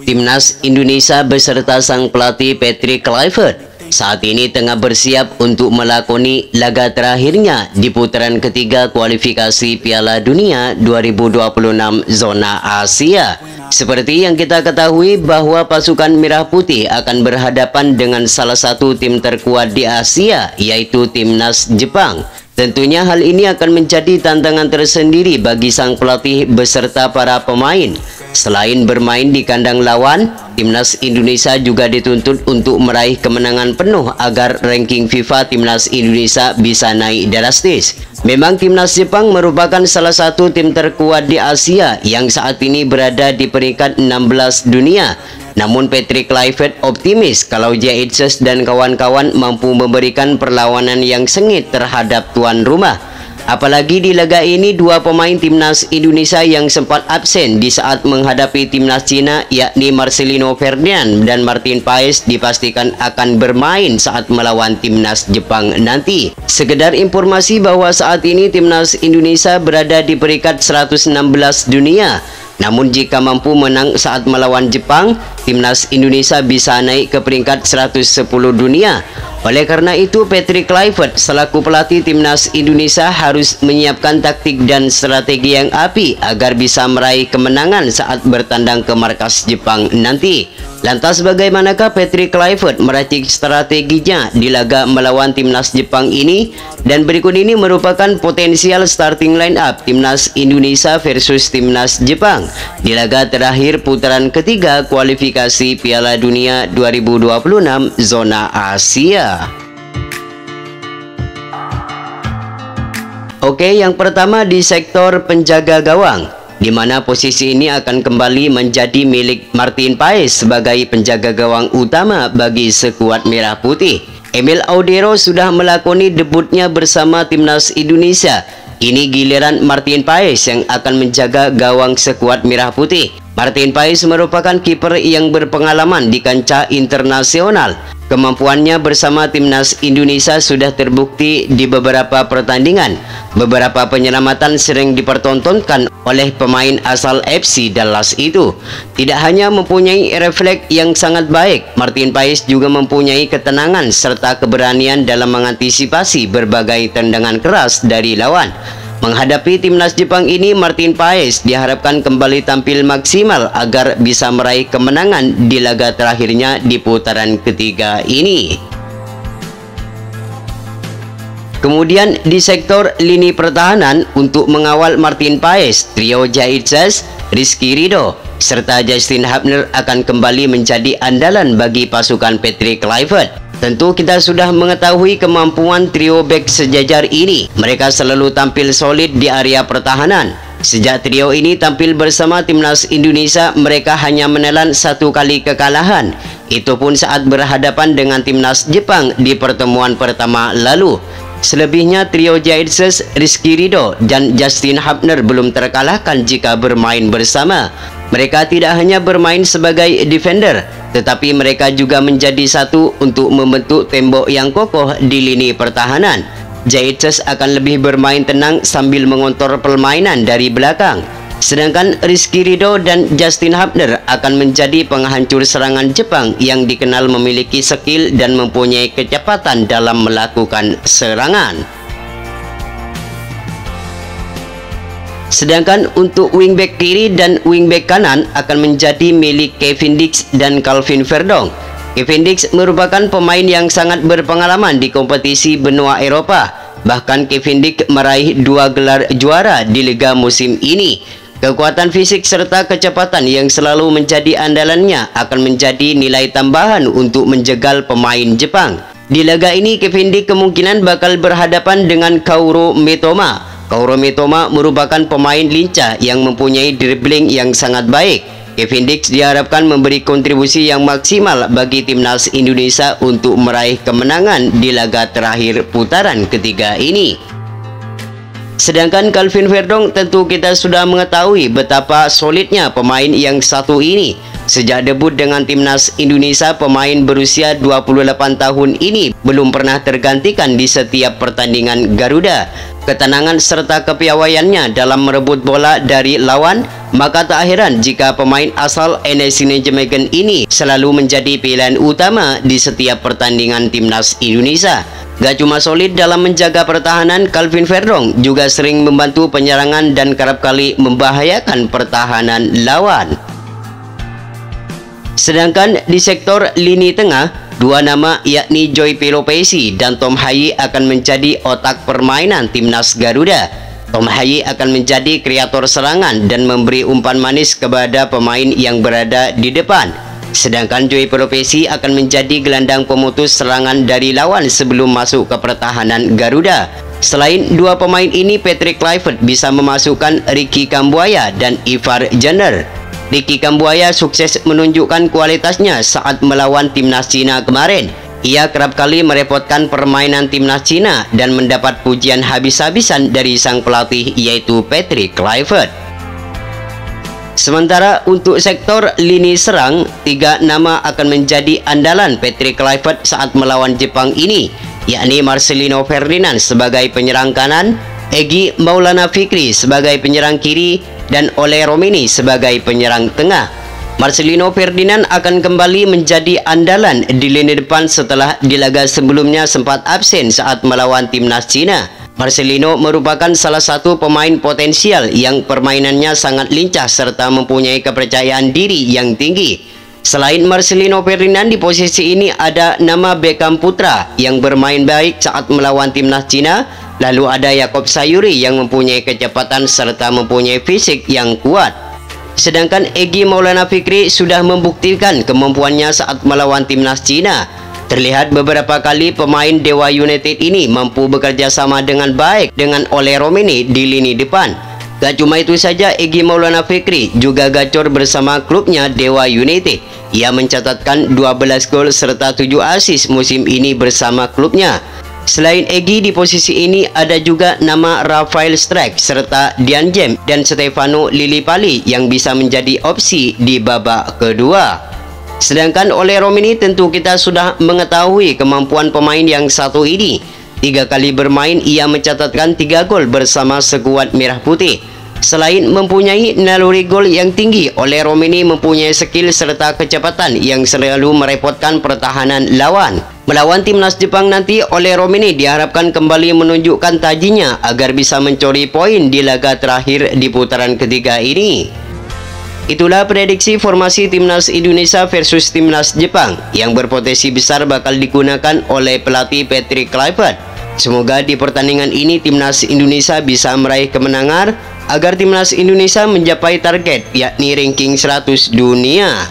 Timnas Indonesia beserta sang pelatih Patrick Kluivert saat ini tengah bersiap untuk melakoni laga terakhirnya di putaran ketiga kualifikasi Piala Dunia 2026 zona Asia. Seperti yang kita ketahui bahwa pasukan Merah Putih akan berhadapan dengan salah satu tim terkuat di Asia, yaitu Timnas Jepang. Tentunya hal ini akan menjadi tantangan tersendiri bagi sang pelatih beserta para pemain. Selain bermain di kandang lawan, Timnas Indonesia juga dituntut untuk meraih kemenangan penuh agar ranking FIFA Timnas Indonesia bisa naik drastis. Memang Timnas Jepang merupakan salah satu tim terkuat di Asia yang saat ini berada di peringkat 16 dunia. Namun Patrick Kluivert optimis kalau Jaidses dan kawan-kawan mampu memberikan perlawanan yang sengit terhadap tuan rumah. Apalagi di laga ini dua pemain Timnas Indonesia yang sempat absen di saat menghadapi Timnas Cina, yakni Marcelino Ferdinand dan Martin Paes, dipastikan akan bermain saat melawan Timnas Jepang nanti. Sekedar informasi bahwa saat ini Timnas Indonesia berada di peringkat 116 dunia. Namun jika mampu menang saat melawan Jepang, Timnas Indonesia bisa naik ke peringkat 110 dunia. Oleh karena itu, Patrick Kluivert selaku pelatih Timnas Indonesia harus menyiapkan taktik dan strategi yang apik agar bisa meraih kemenangan saat bertandang ke markas Jepang nanti. Lantas bagaimanakah Patrick Kluivert meracik strateginya di laga melawan Timnas Jepang ini? Dan berikut ini merupakan potensial starting line up Timnas Indonesia versus Timnas Jepang di laga terakhir putaran ketiga kualifikasi Piala Dunia 2026 zona Asia. Oke, yang pertama di sektor penjaga gawang, di mana posisi ini akan kembali menjadi milik Martin Paes sebagai penjaga gawang utama bagi skuad Merah Putih. Emil Audero sudah melakoni debutnya bersama Timnas Indonesia. Ini giliran Martin Paes yang akan menjaga gawang skuad Merah Putih. Martin Paes merupakan kiper yang berpengalaman di kancah internasional. Kemampuannya bersama Timnas Indonesia sudah terbukti di beberapa pertandingan. Beberapa penyelamatan sering dipertontonkan oleh pemain asal FC Dallas itu. Tidak hanya mempunyai refleks yang sangat baik, Martin Paes juga mempunyai ketenangan serta keberanian dalam mengantisipasi berbagai tendangan keras dari lawan. Menghadapi Timnas Jepang ini, Martin Paes diharapkan kembali tampil maksimal agar bisa meraih kemenangan di laga terakhirnya di putaran ketiga ini. Kemudian di sektor lini pertahanan, untuk mengawal Martin Paes, trio Jaidses, Rizky Ridho, serta Justin Hubner akan kembali menjadi andalan bagi pasukan Patrick Kluivert. Tentu kita sudah mengetahui kemampuan trio bek sejajar ini. Mereka selalu tampil solid di area pertahanan. Sejak trio ini tampil bersama Timnas Indonesia, mereka hanya menelan satu kali kekalahan. Itu pun saat berhadapan dengan Timnas Jepang di pertemuan pertama lalu. Selebihnya trio Jaidses, Rizky Ridho, dan Justin Hubner belum terkalahkan jika bermain bersama. Mereka tidak hanya bermain sebagai defender, tetapi mereka juga menjadi satu untuk membentuk tembok yang kokoh di lini pertahanan. Jaidses akan lebih bermain tenang sambil mengontrol permainan dari belakang. Sedangkan Rizky Ridho dan Justin Hubner akan menjadi penghancur serangan Jepang yang dikenal memiliki skill dan mempunyai kecepatan dalam melakukan serangan. Sedangkan untuk wingback kiri dan wingback kanan akan menjadi milik Kevin Dix dan Calvin Verdong. Kevin Dix merupakan pemain yang sangat berpengalaman di kompetisi benua Eropa. Bahkan Kevin Dix meraih 2 gelar juara di liga musim ini. Kekuatan fisik serta kecepatan yang selalu menjadi andalannya akan menjadi nilai tambahan untuk menjegal pemain Jepang. Di laga ini Kevin Dix kemungkinan bakal berhadapan dengan Kaoru Mitoma. Kaoru Mitoma merupakan pemain lincah yang mempunyai dribbling yang sangat baik. Kevin Dix diharapkan memberi kontribusi yang maksimal bagi Timnas Indonesia untuk meraih kemenangan di laga terakhir putaran ketiga ini. Sedangkan Calvin Verdong, tentu kita sudah mengetahui betapa solidnya pemain yang satu ini. Sejak debut dengan Timnas Indonesia, pemain berusia 28 tahun ini belum pernah tergantikan di setiap pertandingan Garuda. ketenangan serta kepiawaiannya dalam merebut bola dari lawan, maka tak heran jika pemain asal NSC Nijmegen ini selalu menjadi pilihan utama di setiap pertandingan timnas Indonesia. Gak cuma solid dalam menjaga pertahanan, Calvin Verdong juga sering membantu penyerangan dan kerap kali membahayakan pertahanan lawan. Sedangkan di sektor lini tengah, dua nama yakni Joy Pelopesi dan Tom Hayi akan menjadi otak permainan timnas Garuda. Tom Hayi akan menjadi kreator serangan dan memberi umpan manis kepada pemain yang berada di depan. Sedangkan Joy Pelopesi akan menjadi gelandang pemutus serangan dari lawan sebelum masuk ke pertahanan Garuda. Selain dua pemain ini, Patrick Kluivert bisa memasukkan Ricky Kambuaya dan Ivar Jenner. Ricky Kambuaya sukses menunjukkan kualitasnya saat melawan timnas Cina kemarin. Ia kerap kali merepotkan permainan timnas Cina dan mendapat pujian habis-habisan dari sang pelatih yaitu Patrick Kluivert. Sementara untuk sektor lini serang, tiga nama akan menjadi andalan Patrick Kluivert saat melawan Jepang ini, yakni Marcelino Ferdinand sebagai penyerang kanan, Egy Maulana Fikri sebagai penyerang kiri, dan Ole Romini sebagai penyerang tengah. Marcelino Ferdinand akan kembali menjadi andalan di lini depan setelah di laga sebelumnya sempat absen saat melawan timnas Cina. Marcelino merupakan salah satu pemain potensial yang permainannya sangat lincah serta mempunyai kepercayaan diri yang tinggi. Selain Marcelino Ferdinand, di posisi ini ada nama Beckham Putra yang bermain baik saat melawan timnas Cina. Lalu ada Yakob Sayuri yang mempunyai kecepatan serta mempunyai fisik yang kuat. Sedangkan Egy Maulana Fikri sudah membuktikan kemampuannya saat melawan timnas Cina. Terlihat beberapa kali pemain Dewa United ini mampu bekerja sama dengan baik dengan Ole Romini di lini depan. Gak cuma itu saja, Egy Maulana Fikri juga gacor bersama klubnya Dewa United. Ia mencatatkan 12 gol serta 7 assist musim ini bersama klubnya. Selain Egy, di posisi ini ada juga nama Rafael Strijk serta Dian Jem dan Stefano Lillipali yang bisa menjadi opsi di babak kedua. Sedangkan Ole Romini tentu kita sudah mengetahui kemampuan pemain yang satu ini. 3 kali bermain ia mencatatkan 3 gol bersama skuad Merah Putih. Selain mempunyai naluri gol yang tinggi, Ole Romini mempunyai skill serta kecepatan yang selalu merepotkan pertahanan lawan. Melawan timnas Jepang nanti, Ole Romini diharapkan kembali menunjukkan tajinya agar bisa mencuri poin di laga terakhir di putaran ketiga ini. Itulah prediksi formasi timnas Indonesia versus timnas Jepang yang berpotensi besar bakal digunakan oleh pelatih Patrick Kluivert. Semoga di pertandingan ini timnas Indonesia bisa meraih kemenangan agar timnas Indonesia mencapai target yakni ranking 100 dunia.